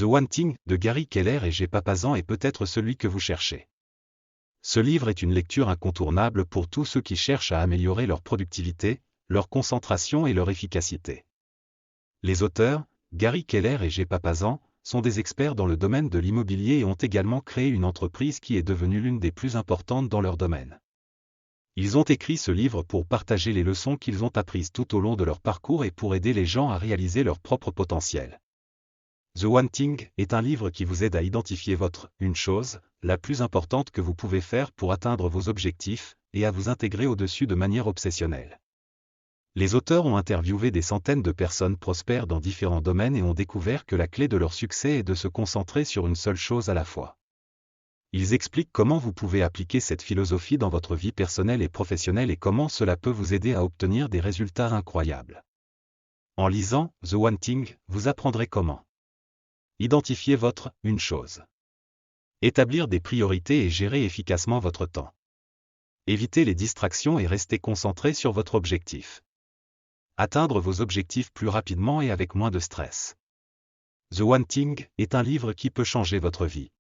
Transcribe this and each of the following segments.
The One Thing de Gary Keller et Jay Papasan est peut-être celui que vous cherchez. Ce livre est une lecture incontournable pour tous ceux qui cherchent à améliorer leur productivité, leur concentration et leur efficacité. Les auteurs, Gary Keller et Jay Papasan, sont des experts dans le domaine de l'immobilier et ont également créé une entreprise qui est devenue l'une des plus importantes dans leur domaine. Ils ont écrit ce livre pour partager les leçons qu'ils ont apprises tout au long de leur parcours et pour aider les gens à réaliser leur propre potentiel. The One Thing est un livre qui vous aide à identifier une chose, la plus importante que vous pouvez faire pour atteindre vos objectifs, et à vous intégrer au-dessus de manière obsessionnelle. Les auteurs ont interviewé des centaines de personnes prospères dans différents domaines et ont découvert que la clé de leur succès est de se concentrer sur une seule chose à la fois. Ils expliquent comment vous pouvez appliquer cette philosophie dans votre vie personnelle et professionnelle et comment cela peut vous aider à obtenir des résultats incroyables. En lisant The One Thing, vous apprendrez comment identifier une chose. Établir des priorités et gérer efficacement votre temps. Éviter les distractions et rester concentré sur votre objectif. Atteindre vos objectifs plus rapidement et avec moins de stress. The One Thing est un livre qui peut changer votre vie.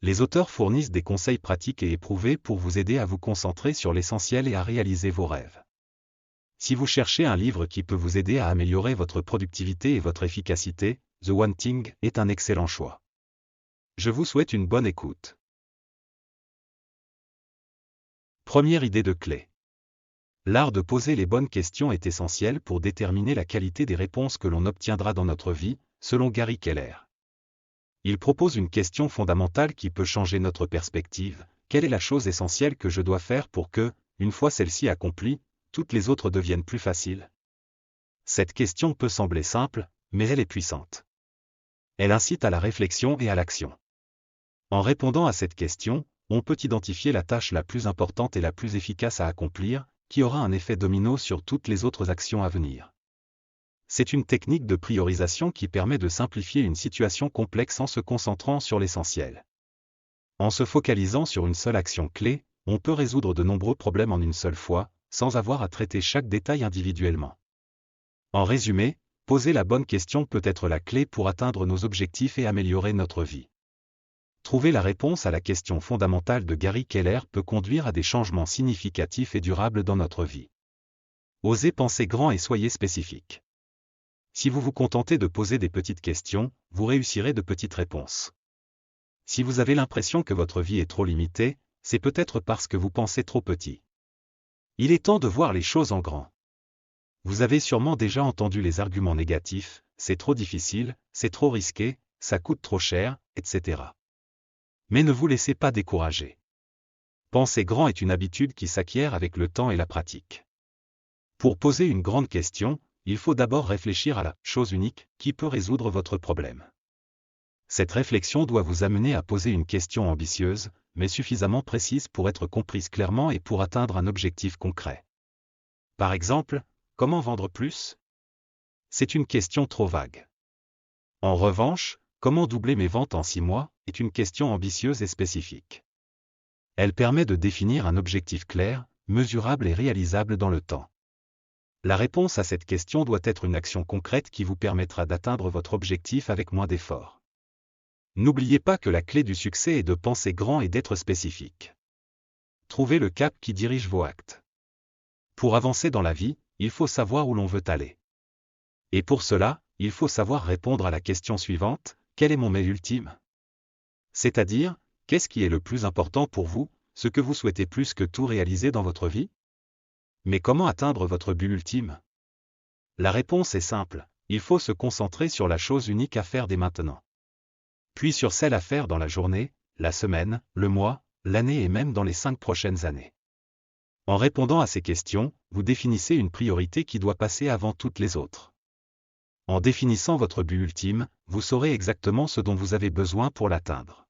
Les auteurs fournissent des conseils pratiques et éprouvés pour vous aider à vous concentrer sur l'essentiel et à réaliser vos rêves. Si vous cherchez un livre qui peut vous aider à améliorer votre productivité et votre efficacité, The One Thing est un excellent choix. Je vous souhaite une bonne écoute. Première idée de clé. L'art de poser les bonnes questions est essentiel pour déterminer la qualité des réponses que l'on obtiendra dans notre vie, selon Gary Keller. Il propose une question fondamentale qui peut changer notre perspective. Quelle est la chose essentielle que je dois faire pour que, une fois celle-ci accomplie, toutes les autres deviennent plus faciles? Cette question peut sembler simple, mais elle est puissante. Elle incite à la réflexion et à l'action. En répondant à cette question, on peut identifier la tâche la plus importante et la plus efficace à accomplir, qui aura un effet domino sur toutes les autres actions à venir. C'est une technique de priorisation qui permet de simplifier une situation complexe en se concentrant sur l'essentiel. En se focalisant sur une seule action clé, on peut résoudre de nombreux problèmes en une seule fois, sans avoir à traiter chaque détail individuellement. En résumé, poser la bonne question peut être la clé pour atteindre nos objectifs et améliorer notre vie. Trouver la réponse à la question fondamentale de Gary Keller peut conduire à des changements significatifs et durables dans notre vie. Osez penser grand et soyez spécifique. Si vous vous contentez de poser des petites questions, vous réussirez de petites réponses. Si vous avez l'impression que votre vie est trop limitée, c'est peut-être parce que vous pensez trop petit. Il est temps de voir les choses en grand. Vous avez sûrement déjà entendu les arguments négatifs, c'est trop difficile, c'est trop risqué, ça coûte trop cher, etc. Mais ne vous laissez pas décourager. Penser grand est une habitude qui s'acquiert avec le temps et la pratique. Pour poser une grande question, il faut d'abord réfléchir à la chose unique qui peut résoudre votre problème. Cette réflexion doit vous amener à poser une question ambitieuse, mais suffisamment précise pour être comprise clairement et pour atteindre un objectif concret. Par exemple, comment vendre plus? C'est une question trop vague. En revanche, comment doubler mes ventes en 6 mois est une question ambitieuse et spécifique. Elle permet de définir un objectif clair, mesurable et réalisable dans le temps. La réponse à cette question doit être une action concrète qui vous permettra d'atteindre votre objectif avec moins d'efforts. N'oubliez pas que la clé du succès est de penser grand et d'être spécifique. Trouvez le cap qui dirige vos actes. Pour avancer dans la vie, il faut savoir où l'on veut aller. Et pour cela, il faut savoir répondre à la question suivante, quel est mon mais ultime? C'est-à-dire, qu'est-ce qui est le plus important pour vous, ce que vous souhaitez plus que tout réaliser dans votre vie? Mais comment atteindre votre but ultime? La réponse est simple, il faut se concentrer sur la chose unique à faire dès maintenant. Puis sur celle à faire dans la journée, la semaine, le mois, l'année et même dans les 5 prochaines années. En répondant à ces questions, vous définissez une priorité qui doit passer avant toutes les autres. En définissant votre but ultime, vous saurez exactement ce dont vous avez besoin pour l'atteindre.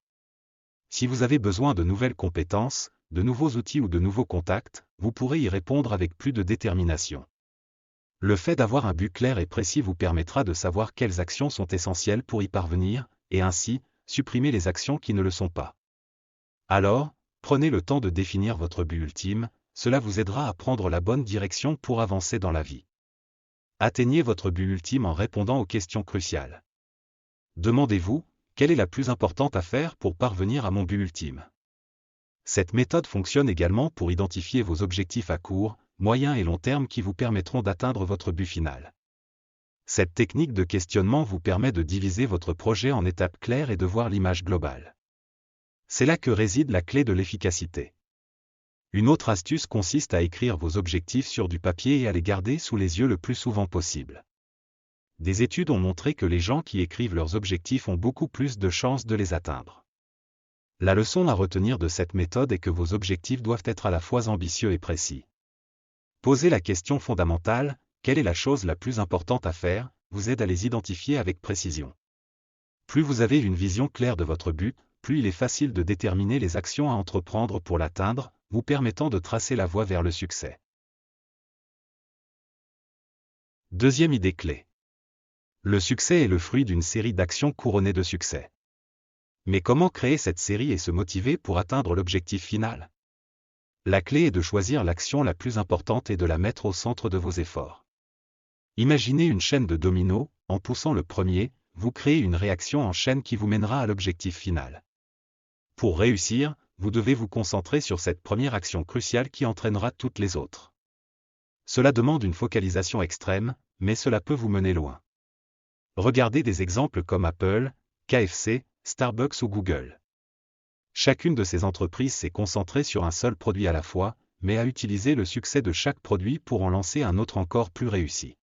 Si vous avez besoin de nouvelles compétences, de nouveaux outils ou de nouveaux contacts, vous pourrez y répondre avec plus de détermination. Le fait d'avoir un but clair et précis vous permettra de savoir quelles actions sont essentielles pour y parvenir, et ainsi, supprimer les actions qui ne le sont pas. Alors, prenez le temps de définir votre but ultime, cela vous aidera à prendre la bonne direction pour avancer dans la vie. Atteignez votre but ultime en répondant aux questions cruciales. Demandez-vous, quelle est la plus importante à faire pour parvenir à mon but ultime? Cette méthode fonctionne également pour identifier vos objectifs à court, moyen et long terme qui vous permettront d'atteindre votre but final. Cette technique de questionnement vous permet de diviser votre projet en étapes claires et de voir l'image globale. C'est là que réside la clé de l'efficacité. Une autre astuce consiste à écrire vos objectifs sur du papier et à les garder sous les yeux le plus souvent possible. Des études ont montré que les gens qui écrivent leurs objectifs ont beaucoup plus de chances de les atteindre. La leçon à retenir de cette méthode est que vos objectifs doivent être à la fois ambitieux et précis. Posez la question fondamentale, quelle est la chose la plus importante à faire, vous aide à les identifier avec précision. Plus vous avez une vision claire de votre but, plus il est facile de déterminer les actions à entreprendre pour l'atteindre, vous permettant de tracer la voie vers le succès. Deuxième idée clé. Le succès est le fruit d'une série d'actions couronnées de succès. Mais comment créer cette série et se motiver pour atteindre l'objectif final? La clé est de choisir l'action la plus importante et de la mettre au centre de vos efforts. Imaginez une chaîne de dominos, en poussant le premier, vous créez une réaction en chaîne qui vous mènera à l'objectif final. Pour réussir, vous devez vous concentrer sur cette première action cruciale qui entraînera toutes les autres. Cela demande une focalisation extrême, mais cela peut vous mener loin. Regardez des exemples comme Apple, KFC, Starbucks ou Google. Chacune de ces entreprises s'est concentrée sur un seul produit à la fois, mais a utilisé le succès de chaque produit pour en lancer un autre encore plus réussi.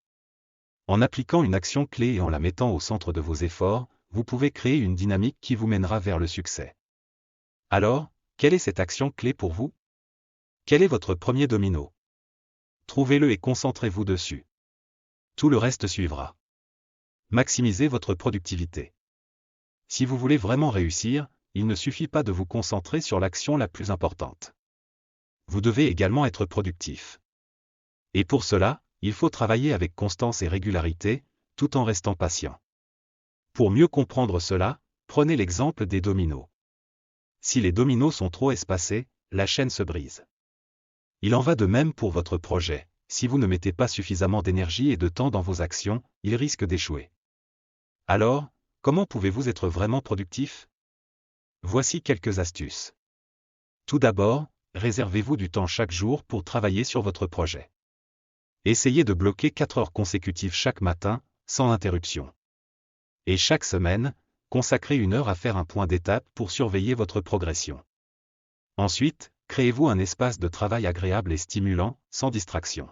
En appliquant une action clé et en la mettant au centre de vos efforts, vous pouvez créer une dynamique qui vous mènera vers le succès. Alors, quelle est cette action clé pour vous? Quel est votre premier domino? Trouvez-le et concentrez-vous dessus. Tout le reste suivra. Maximisez votre productivité. Si vous voulez vraiment réussir, il ne suffit pas de vous concentrer sur l'action la plus importante. Vous devez également être productif. Et pour cela, il faut travailler avec constance et régularité, tout en restant patient. Pour mieux comprendre cela, prenez l'exemple des dominos. Si les dominos sont trop espacés, la chaîne se brise. Il en va de même pour votre projet. Si vous ne mettez pas suffisamment d'énergie et de temps dans vos actions, il risque d'échouer. Alors, comment pouvez-vous être vraiment productif? Voici quelques astuces. Tout d'abord, réservez-vous du temps chaque jour pour travailler sur votre projet. Essayez de bloquer 4 heures consécutives chaque matin, sans interruption. Et chaque semaine, consacrez 1 heure à faire un point d'étape pour surveiller votre progression. Ensuite, créez-vous un espace de travail agréable et stimulant, sans distraction.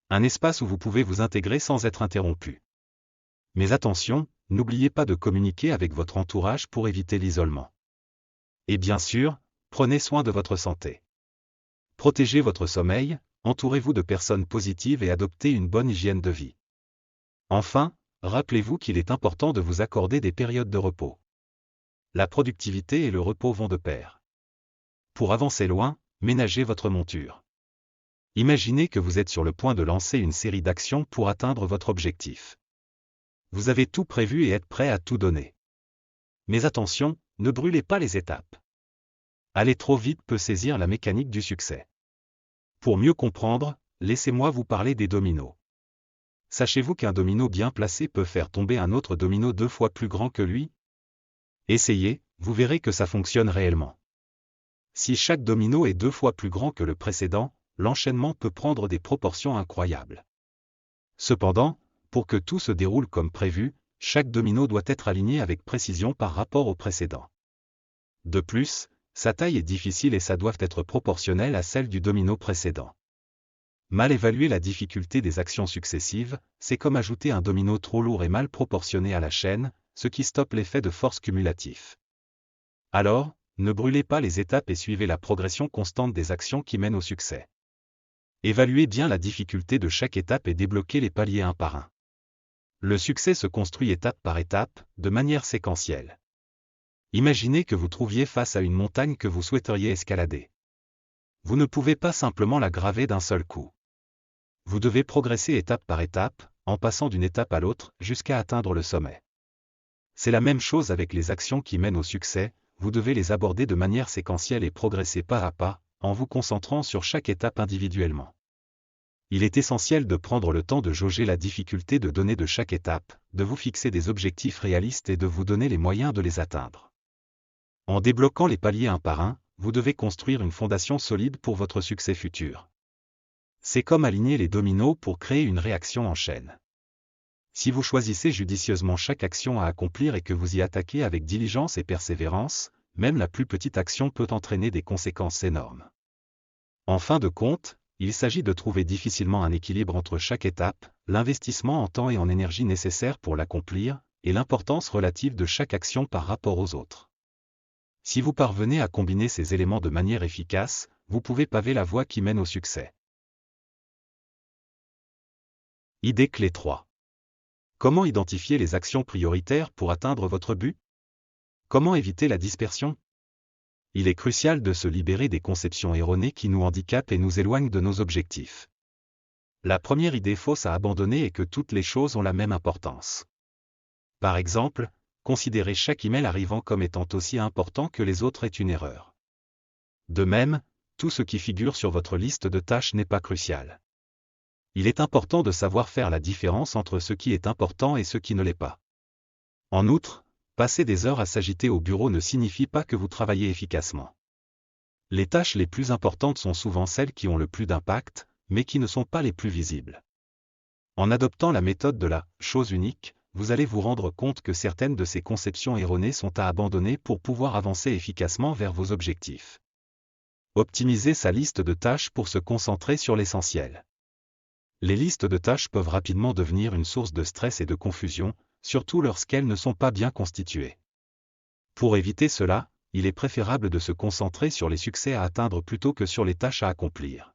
Un espace où vous pouvez vous intégrer sans être interrompu. Mais attention, n'oubliez pas de communiquer avec votre entourage pour éviter l'isolement. Et bien sûr, prenez soin de votre santé. Protégez votre sommeil, entourez-vous de personnes positives et adoptez une bonne hygiène de vie. Enfin, rappelez-vous qu'il est important de vous accorder des périodes de repos. La productivité et le repos vont de pair. Pour avancer loin, ménagez votre monture. Imaginez que vous êtes sur le point de lancer une série d'actions pour atteindre votre objectif. Vous avez tout prévu et êtes prêt à tout donner. Mais attention, ne brûlez pas les étapes. Aller trop vite peut saisir la mécanique du succès. Pour mieux comprendre, laissez-moi vous parler des dominos. Sachez-vous qu'un domino bien placé peut faire tomber un autre domino 2 fois plus grand que lui? Essayez, vous verrez que ça fonctionne réellement. Si chaque domino est 2 fois plus grand que le précédent, l'enchaînement peut prendre des proportions incroyables. Cependant, pour que tout se déroule comme prévu, chaque domino doit être aligné avec précision par rapport au précédent. De plus, sa taille est difficile et ça doit être proportionnel à celle du domino précédent. Mal évaluer la difficulté des actions successives, c'est comme ajouter un domino trop lourd et mal proportionné à la chaîne, ce qui stoppe l'effet de force cumulatif. Alors, ne brûlez pas les étapes et suivez la progression constante des actions qui mènent au succès. Évaluez bien la difficulté de chaque étape et débloquez les paliers un par un. Le succès se construit étape par étape, de manière séquentielle. Imaginez que vous trouviez face à une montagne que vous souhaiteriez escalader. Vous ne pouvez pas simplement la graver d'un seul coup. Vous devez progresser étape par étape, en passant d'une étape à l'autre, jusqu'à atteindre le sommet. C'est la même chose avec les actions qui mènent au succès, vous devez les aborder de manière séquentielle et progresser pas à pas, en vous concentrant sur chaque étape individuellement. Il est essentiel de prendre le temps de jauger la difficulté de donner de chaque étape, de vous fixer des objectifs réalistes et de vous donner les moyens de les atteindre. En débloquant les paliers un par un, vous devez construire une fondation solide pour votre succès futur. C'est comme aligner les dominos pour créer une réaction en chaîne. Si vous choisissez judicieusement chaque action à accomplir et que vous y attaquez avec diligence et persévérance, même la plus petite action peut entraîner des conséquences énormes. En fin de compte, il s'agit de trouver difficilement un équilibre entre chaque étape, l'investissement en temps et en énergie nécessaire pour l'accomplir, et l'importance relative de chaque action par rapport aux autres. Si vous parvenez à combiner ces éléments de manière efficace, vous pouvez paver la voie qui mène au succès. Idée clé 3. Comment identifier les actions prioritaires pour atteindre votre but? Comment éviter la dispersion? Il est crucial de se libérer des conceptions erronées qui nous handicapent et nous éloignent de nos objectifs. La première idée fausse à abandonner est que toutes les choses ont la même importance. Par exemple, considérer chaque email arrivant comme étant aussi important que les autres est une erreur. De même, tout ce qui figure sur votre liste de tâches n'est pas crucial. Il est important de savoir faire la différence entre ce qui est important et ce qui ne l'est pas. En outre, passer des heures à s'agiter au bureau ne signifie pas que vous travaillez efficacement. Les tâches les plus importantes sont souvent celles qui ont le plus d'impact, mais qui ne sont pas les plus visibles. En adoptant la méthode de la chose unique, vous allez vous rendre compte que certaines de ces conceptions erronées sont à abandonner pour pouvoir avancer efficacement vers vos objectifs. Optimisez sa liste de tâches pour se concentrer sur l'essentiel. Les listes de tâches peuvent rapidement devenir une source de stress et de confusion, surtout lorsqu'elles ne sont pas bien constituées. Pour éviter cela, il est préférable de se concentrer sur les succès à atteindre plutôt que sur les tâches à accomplir.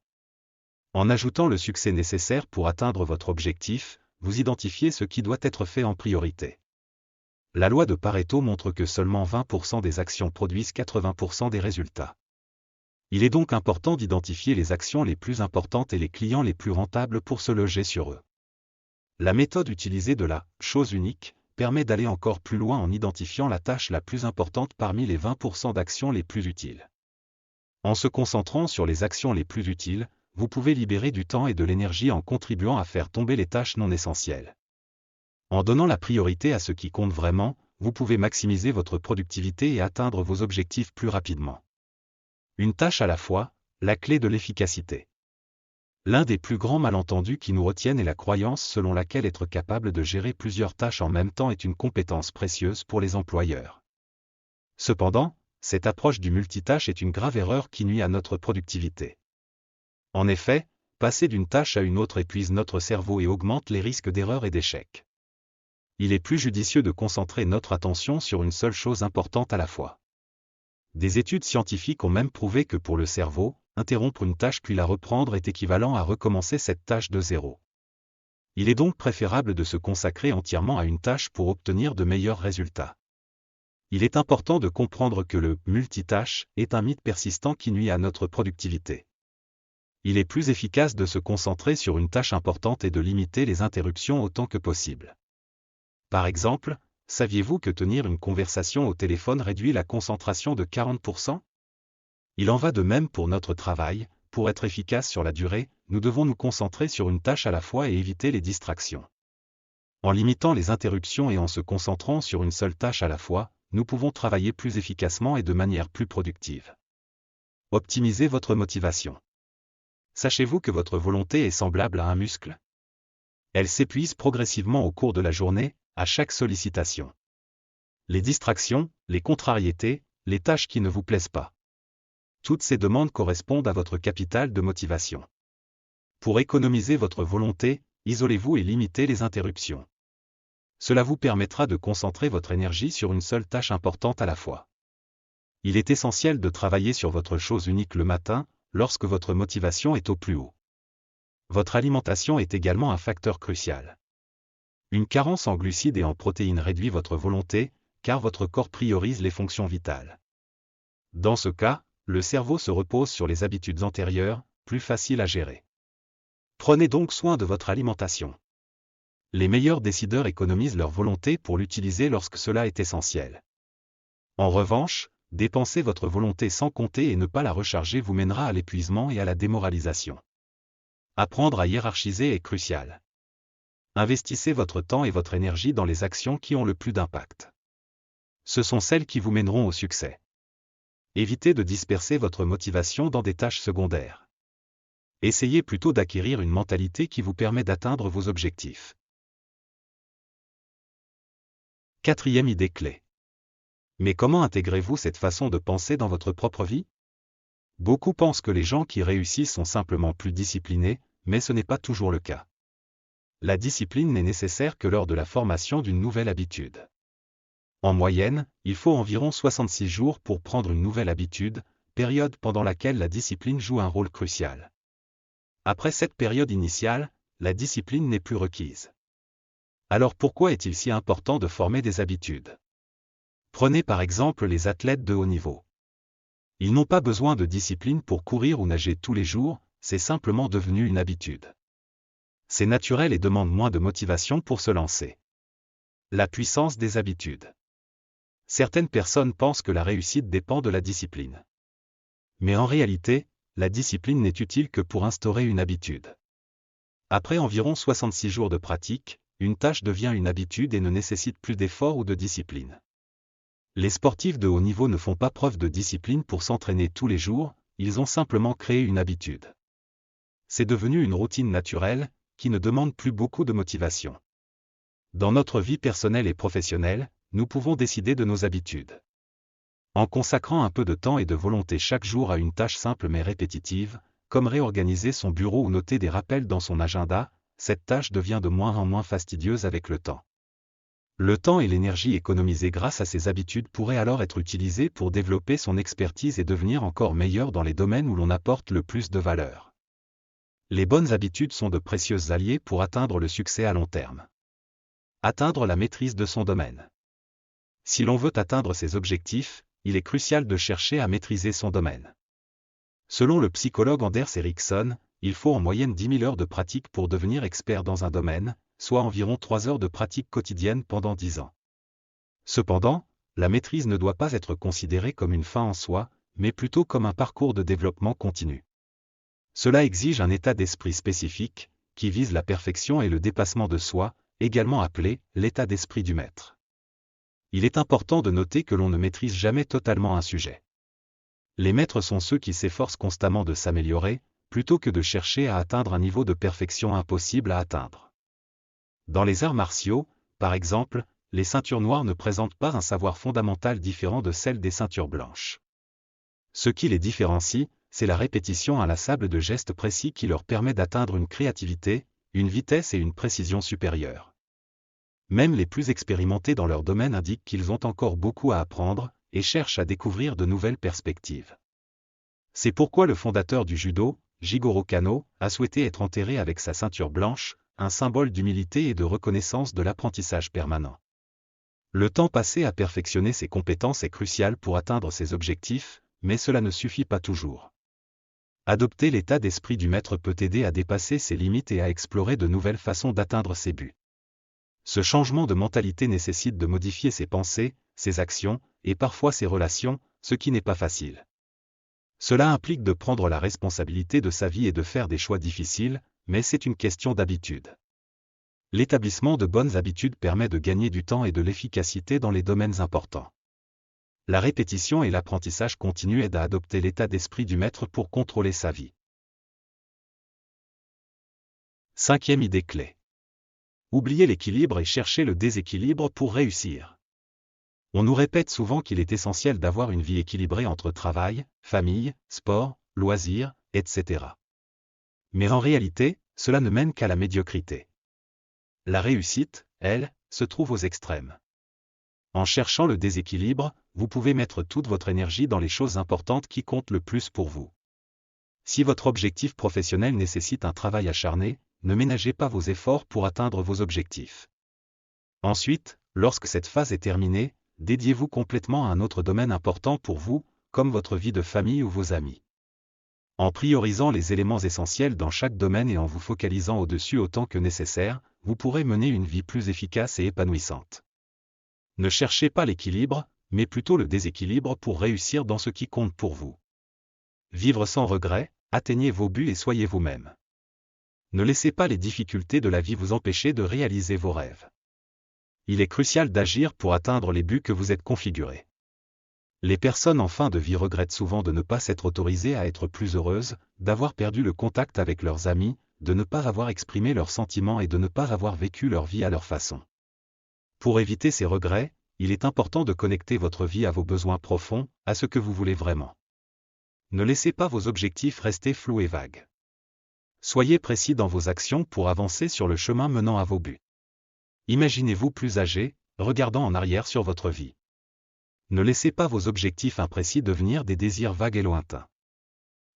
En ajoutant le succès nécessaire pour atteindre votre objectif, vous identifiez ce qui doit être fait en priorité. La loi de Pareto montre que seulement 20% des actions produisent 80% des résultats. Il est donc important d'identifier les actions les plus importantes et les clients les plus rentables pour se loger sur eux. La méthode utilisée de la chose unique permet d'aller encore plus loin en identifiant la tâche la plus importante parmi les 20% d'actions les plus utiles. En se concentrant sur les actions les plus utiles, vous pouvez libérer du temps et de l'énergie en contribuant à faire tomber les tâches non essentielles. En donnant la priorité à ce qui compte vraiment, vous pouvez maximiser votre productivité et atteindre vos objectifs plus rapidement. Une tâche à la fois, la clé de l'efficacité. L'un des plus grands malentendus qui nous retiennent est la croyance selon laquelle être capable de gérer plusieurs tâches en même temps est une compétence précieuse pour les employeurs. Cependant, cette approche du multitâche est une grave erreur qui nuit à notre productivité. En effet, passer d'une tâche à une autre épuise notre cerveau et augmente les risques d'erreur et d'échec. Il est plus judicieux de concentrer notre attention sur une seule chose importante à la fois. Des études scientifiques ont même prouvé que pour le cerveau, interrompre une tâche puis la reprendre est équivalent à recommencer cette tâche de zéro. Il est donc préférable de se consacrer entièrement à une tâche pour obtenir de meilleurs résultats. Il est important de comprendre que le multitâche est un mythe persistant qui nuit à notre productivité. Il est plus efficace de se concentrer sur une tâche importante et de limiter les interruptions autant que possible. Par exemple, saviez-vous que tenir une conversation au téléphone réduit la concentration de 40%? Il en va de même pour notre travail. Pour être efficace sur la durée, nous devons nous concentrer sur une tâche à la fois et éviter les distractions. En limitant les interruptions et en se concentrant sur une seule tâche à la fois, nous pouvons travailler plus efficacement et de manière plus productive. Optimisez votre motivation. Sachez-vous que votre volonté est semblable à un muscle? Elle s'épuise progressivement au cours de la journée, à chaque sollicitation. Les distractions, les contrariétés, les tâches qui ne vous plaisent pas. Toutes ces demandes correspondent à votre capital de motivation. Pour économiser votre volonté, isolez-vous et limitez les interruptions. Cela vous permettra de concentrer votre énergie sur une seule tâche importante à la fois. Il est essentiel de travailler sur votre chose unique le matin, lorsque votre motivation est au plus haut. Votre alimentation est également un facteur crucial. Une carence en glucides et en protéines réduit votre volonté, car votre corps priorise les fonctions vitales. Dans ce cas, le cerveau se repose sur les habitudes antérieures, plus faciles à gérer. Prenez donc soin de votre alimentation. Les meilleurs décideurs économisent leur volonté pour l'utiliser lorsque cela est essentiel. En revanche, dépenser votre volonté sans compter et ne pas la recharger vous mènera à l'épuisement et à la démoralisation. Apprendre à hiérarchiser est crucial. Investissez votre temps et votre énergie dans les actions qui ont le plus d'impact. Ce sont celles qui vous mèneront au succès. Évitez de disperser votre motivation dans des tâches secondaires. Essayez plutôt d'acquérir une mentalité qui vous permet d'atteindre vos objectifs. Quatrième idée clé. Mais comment intégrez-vous cette façon de penser dans votre propre vie? Beaucoup pensent que les gens qui réussissent sont simplement plus disciplinés, mais ce n'est pas toujours le cas. La discipline n'est nécessaire que lors de la formation d'une nouvelle habitude. En moyenne, il faut environ 66 jours pour prendre une nouvelle habitude, période pendant laquelle la discipline joue un rôle crucial. Après cette période initiale, la discipline n'est plus requise. Alors pourquoi est-il si important de former des habitudes? Prenez par exemple les athlètes de haut niveau. Ils n'ont pas besoin de discipline pour courir ou nager tous les jours, c'est simplement devenu une habitude. C'est naturel et demande moins de motivation pour se lancer. La puissance des habitudes. Certaines personnes pensent que la réussite dépend de la discipline. Mais en réalité, la discipline n'est utile que pour instaurer une habitude. Après environ 66 jours de pratique, une tâche devient une habitude et ne nécessite plus d'effort ou de discipline. Les sportifs de haut niveau ne font pas preuve de discipline pour s'entraîner tous les jours, ils ont simplement créé une habitude. C'est devenu une routine naturelle, qui ne demande plus beaucoup de motivation. Dans notre vie personnelle et professionnelle, nous pouvons décider de nos habitudes. En consacrant un peu de temps et de volonté chaque jour à une tâche simple mais répétitive, comme réorganiser son bureau ou noter des rappels dans son agenda, cette tâche devient de moins en moins fastidieuse avec le temps. Le temps et l'énergie économisés grâce à ces habitudes pourraient alors être utilisés pour développer son expertise et devenir encore meilleur dans les domaines où l'on apporte le plus de valeur. Les bonnes habitudes sont de précieux alliés pour atteindre le succès à long terme. Atteindre la maîtrise de son domaine. Si l'on veut atteindre ses objectifs, il est crucial de chercher à maîtriser son domaine. Selon le psychologue Anders Ericsson, il faut en moyenne 10 000 heures de pratique pour devenir expert dans un domaine, soit environ 3 heures de pratique quotidienne pendant 10 ans. Cependant, la maîtrise ne doit pas être considérée comme une fin en soi, mais plutôt comme un parcours de développement continu. Cela exige un état d'esprit spécifique, qui vise la perfection et le dépassement de soi, également appelé l'état d'esprit du maître. Il est important de noter que l'on ne maîtrise jamais totalement un sujet. Les maîtres sont ceux qui s'efforcent constamment de s'améliorer, plutôt que de chercher à atteindre un niveau de perfection impossible à atteindre. Dans les arts martiaux, par exemple, les ceintures noires ne présentent pas un savoir fondamental différent de celle des ceintures blanches. Ce qui les différencie, c'est la répétition inlassable de gestes précis qui leur permet d'atteindre une créativité, une vitesse et une précision supérieures. Même les plus expérimentés dans leur domaine indiquent qu'ils ont encore beaucoup à apprendre, et cherchent à découvrir de nouvelles perspectives. C'est pourquoi le fondateur du judo, Jigoro Kano, a souhaité être enterré avec sa ceinture blanche, un symbole d'humilité et de reconnaissance de l'apprentissage permanent. Le temps passé à perfectionner ses compétences est crucial pour atteindre ses objectifs, mais cela ne suffit pas toujours. Adopter l'état d'esprit du maître peut aider à dépasser ses limites et à explorer de nouvelles façons d'atteindre ses buts. Ce changement de mentalité nécessite de modifier ses pensées, ses actions, et parfois ses relations, ce qui n'est pas facile. Cela implique de prendre la responsabilité de sa vie et de faire des choix difficiles, mais c'est une question d'habitude. L'établissement de bonnes habitudes permet de gagner du temps et de l'efficacité dans les domaines importants. La répétition et l'apprentissage continu aident à adopter l'état d'esprit du maître pour contrôler sa vie. Cinquième idée clé. Oubliez l'équilibre et cherchez le déséquilibre pour réussir. On nous répète souvent qu'il est essentiel d'avoir une vie équilibrée entre travail, famille, sport, loisirs, etc. Mais en réalité, cela ne mène qu'à la médiocrité. La réussite, elle, se trouve aux extrêmes. En cherchant le déséquilibre, vous pouvez mettre toute votre énergie dans les choses importantes qui comptent le plus pour vous. Si votre objectif professionnel nécessite un travail acharné, ne ménagez pas vos efforts pour atteindre vos objectifs. Ensuite, lorsque cette phase est terminée, dédiez-vous complètement à un autre domaine important pour vous, comme votre vie de famille ou vos amis. En priorisant les éléments essentiels dans chaque domaine et en vous focalisant au-dessus autant que nécessaire, vous pourrez mener une vie plus efficace et épanouissante. Ne cherchez pas l'équilibre, mais plutôt le déséquilibre pour réussir dans ce qui compte pour vous. Vivre sans regret, atteignez vos buts et soyez vous-même. Ne laissez pas les difficultés de la vie vous empêcher de réaliser vos rêves. Il est crucial d'agir pour atteindre les buts que vous êtes configurés. Les personnes en fin de vie regrettent souvent de ne pas s'être autorisées à être plus heureuses, d'avoir perdu le contact avec leurs amis, de ne pas avoir exprimé leurs sentiments et de ne pas avoir vécu leur vie à leur façon. Pour éviter ces regrets, il est important de connecter votre vie à vos besoins profonds, à ce que vous voulez vraiment. Ne laissez pas vos objectifs rester flous et vagues. Soyez précis dans vos actions pour avancer sur le chemin menant à vos buts. Imaginez-vous plus âgé, regardant en arrière sur votre vie. Ne laissez pas vos objectifs imprécis devenir des désirs vagues et lointains.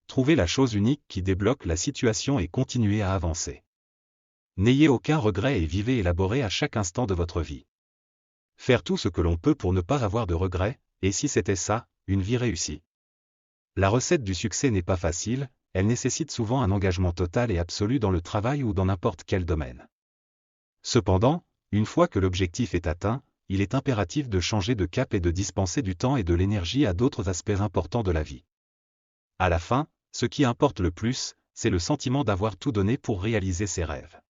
Trouvez la chose unique qui débloque la situation et continuez à avancer. N'ayez aucun regret et vivez élaboré à chaque instant de votre vie. Faire tout ce que l'on peut pour ne pas avoir de regrets, et si c'était ça, une vie réussie. La recette du succès n'est pas facile, elle nécessite souvent un engagement total et absolu dans le travail ou dans n'importe quel domaine. Cependant, une fois que l'objectif est atteint, il est impératif de changer de cap et de dispenser du temps et de l'énergie à d'autres aspects importants de la vie. À la fin, ce qui importe le plus, c'est le sentiment d'avoir tout donné pour réaliser ses rêves.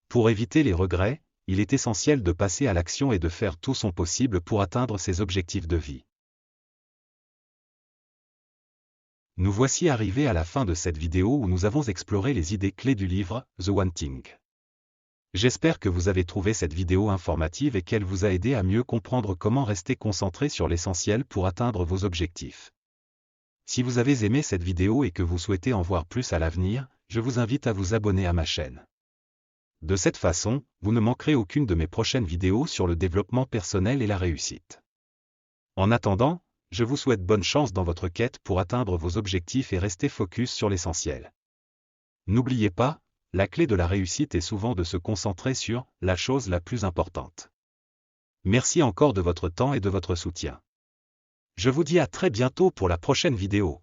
Pour éviter les regrets, il est essentiel de passer à l'action et de faire tout son possible pour atteindre ses objectifs de vie. Nous voici arrivés à la fin de cette vidéo où nous avons exploré les idées clés du livre The One Thing. J'espère que vous avez trouvé cette vidéo informative et qu'elle vous a aidé à mieux comprendre comment rester concentré sur l'essentiel pour atteindre vos objectifs. Si vous avez aimé cette vidéo et que vous souhaitez en voir plus à l'avenir, je vous invite à vous abonner à ma chaîne. De cette façon, vous ne manquerez aucune de mes prochaines vidéos sur le développement personnel et la réussite. En attendant, je vous souhaite bonne chance dans votre quête pour atteindre vos objectifs et rester focus sur l'essentiel. N'oubliez pas, la clé de la réussite est souvent de se concentrer sur la chose la plus importante. Merci encore de votre temps et de votre soutien. Je vous dis à très bientôt pour la prochaine vidéo.